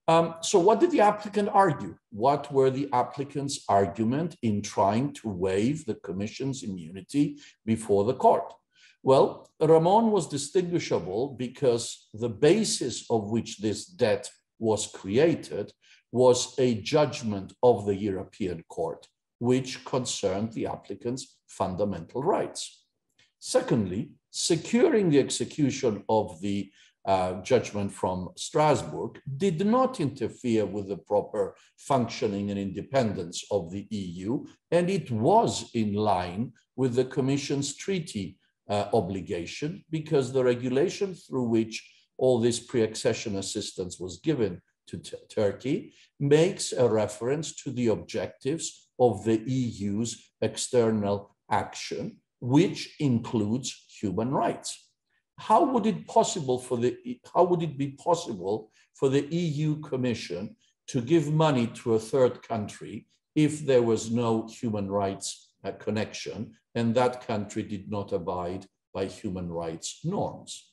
So what did the applicant argue? What were the applicant's argument in trying to waive the Commission's immunity before the court? Well, Ramon was distinguishable because the basis of which this debt was created was a judgment of the European Court, which concerned the applicant's fundamental rights. Secondly, securing the execution of the judgment from Strasbourg did not interfere with the proper functioning and independence of the EU, and it was in line with the Commission's treaty obligation, because the regulation through which all this pre-accession assistance was given to Turkey makes a reference to the objectives of the EU's external action, which includes human rights. How would it be possible for the EU Commission to give money to a third country if there was no human rights connection and that country did not abide by human rights norms?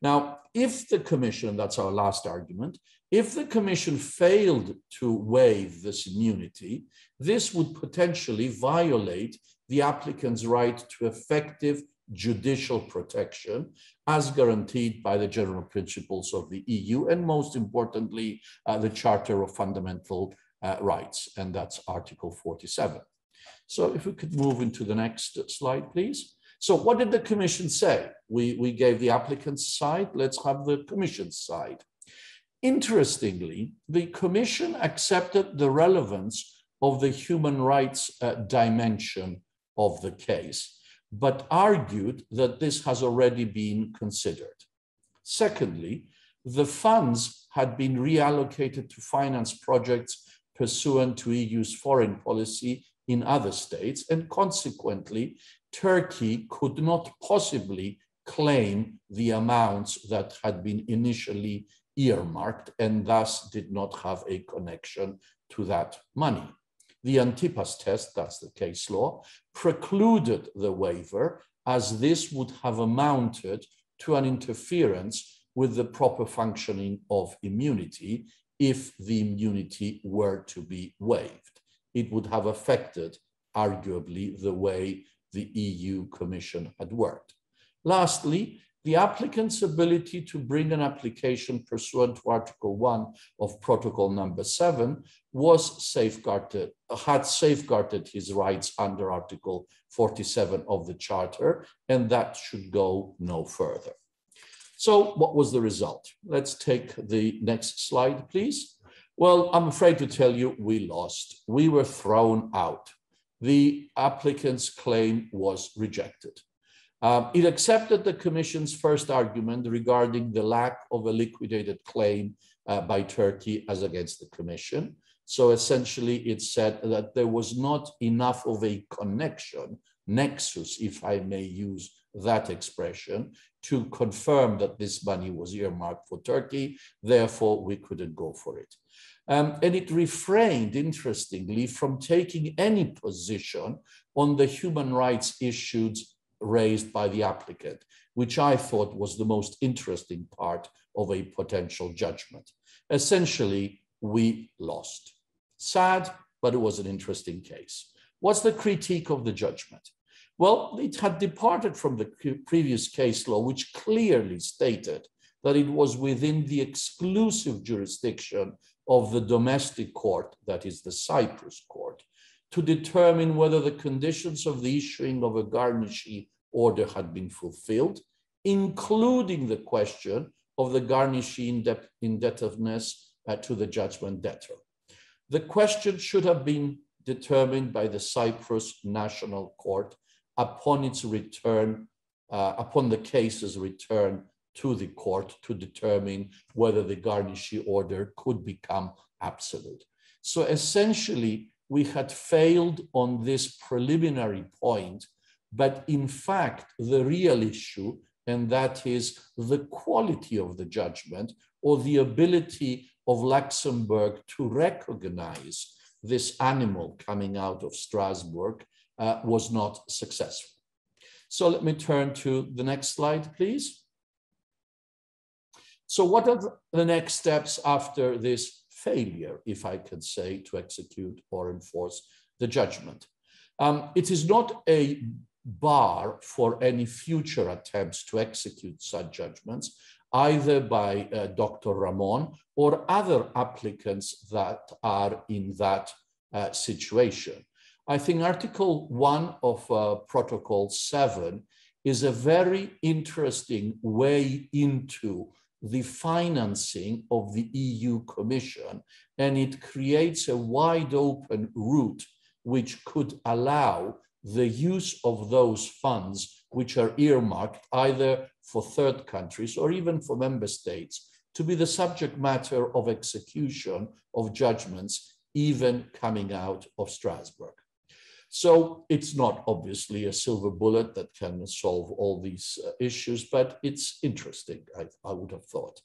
Now, if the Commission, that's our last argument, if the Commission failed to waive this immunity, this would potentially violate the applicant's right to effective judicial protection as guaranteed by the general principles of the EU and, most importantly, the Charter of Fundamental Rights, and that's Article 47. So if we could move into the next slide, please. So what did the Commission say? We gave the applicant's side. Let's have the Commission's side. Interestingly, the Commission accepted the relevance of the human rights dimension of the case, but argued that this has already been considered. Secondly, the funds had been reallocated to finance projects pursuant to EU's foreign policy in other states, and consequently, Turkey could not possibly claim the amounts that had been initially earmarked and thus did not have a connection to that money. The Antipas test, that's the case law, precluded the waiver, as this would have amounted to an interference with the proper functioning of immunity if the immunity were to be waived. It would have affected, arguably, the way the EU Commission had worked. Lastly, the applicant's ability to bring an application pursuant to Article 1 of Protocol number 7 had safeguarded his rights under Article 47 of the Charter, and that should go no further. So what was the result? Let's take the next slide, please. Well, I'm afraid to tell you we lost. We were thrown out. The applicant's claim was rejected. It accepted the Commission's first argument regarding the lack of a liquidated claim by Turkey as against the Commission. So essentially, it said that there was not enough of a connection, nexus, if I may use that expression, to confirm that this money was earmarked for Turkey. Therefore, we couldn't go for it. And it refrained, interestingly, from taking any position on the human rights issues raised by the applicant, which I thought was the most interesting part of a potential judgment. Essentially, we lost. Sad, but it was an interesting case. What's the critique of the judgment? Well, it had departed from the previous case law, which clearly stated that it was within the exclusive jurisdiction of the domestic court, that is the Cyprus court, to determine whether the conditions of the issuing of a garnishee order had been fulfilled, including the question of the garnishee indebtedness to the judgment debtor. The question should have been determined by the Cyprus National Court upon its return, upon the case's return to the court to determine whether the garnishee order could become absolute. So essentially, we had failed on this preliminary point, but in fact, the real issue, and that is the quality of the judgment or the ability of Luxembourg to recognize this animal coming out of Strasbourg, was not successful. So let me turn to the next slide, please. So what are the next steps after this failure, if I can say, to execute or enforce the judgment. It is not a bar for any future attempts to execute such judgments, either by Dr. Ramon or other applicants that are in that situation. I think Article 1 of Protocol 7 is a very interesting way into the financing of the EU Commission, and it creates a wide open route which could allow the use of those funds which are earmarked either for third countries or even for member states to be the subject matter of execution of judgments even coming out of Strasbourg. So it's not obviously a silver bullet that can solve all these issues, but it's interesting, I would have thought.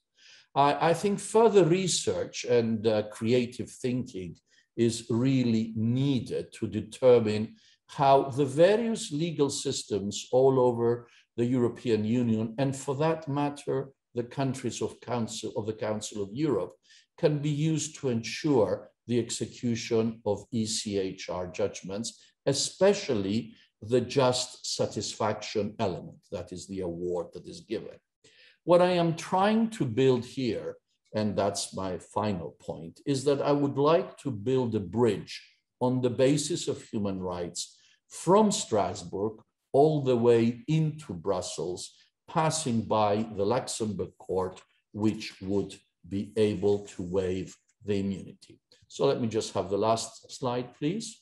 I think further research and creative thinking is really needed to determine how the various legal systems all over the European Union, and for that matter, the countries of the Council of Europe, can be used to ensure the execution of ECHR judgments, especially the just satisfaction element, that is the award that is given. What I am trying to build here, and that's my final point, is that I would like to build a bridge on the basis of human rights from Strasbourg all the way into Brussels, passing by the Luxembourg court, which would be able to waive the immunity. So let me just have the last slide, please.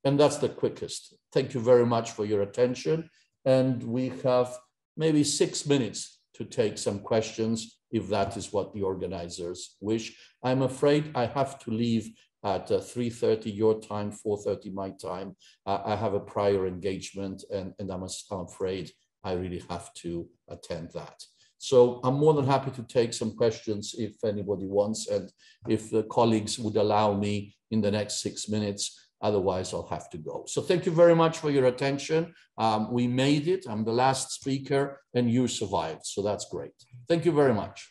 And that's the quickest. Thank you very much for your attention. And we have maybe 6 minutes to take some questions, if that is what the organizers wish. I'm afraid I have to leave at 3:30 your time, 4:30 my time. I have a prior engagement, and I'm afraid I really have to attend that. So I'm more than happy to take some questions if anybody wants, and if the colleagues would allow me in the next 6 minutes. Otherwise, I'll have to go. So thank you very much for your attention. We made it. I'm the last speaker, and you survived. So that's great. Thank you very much.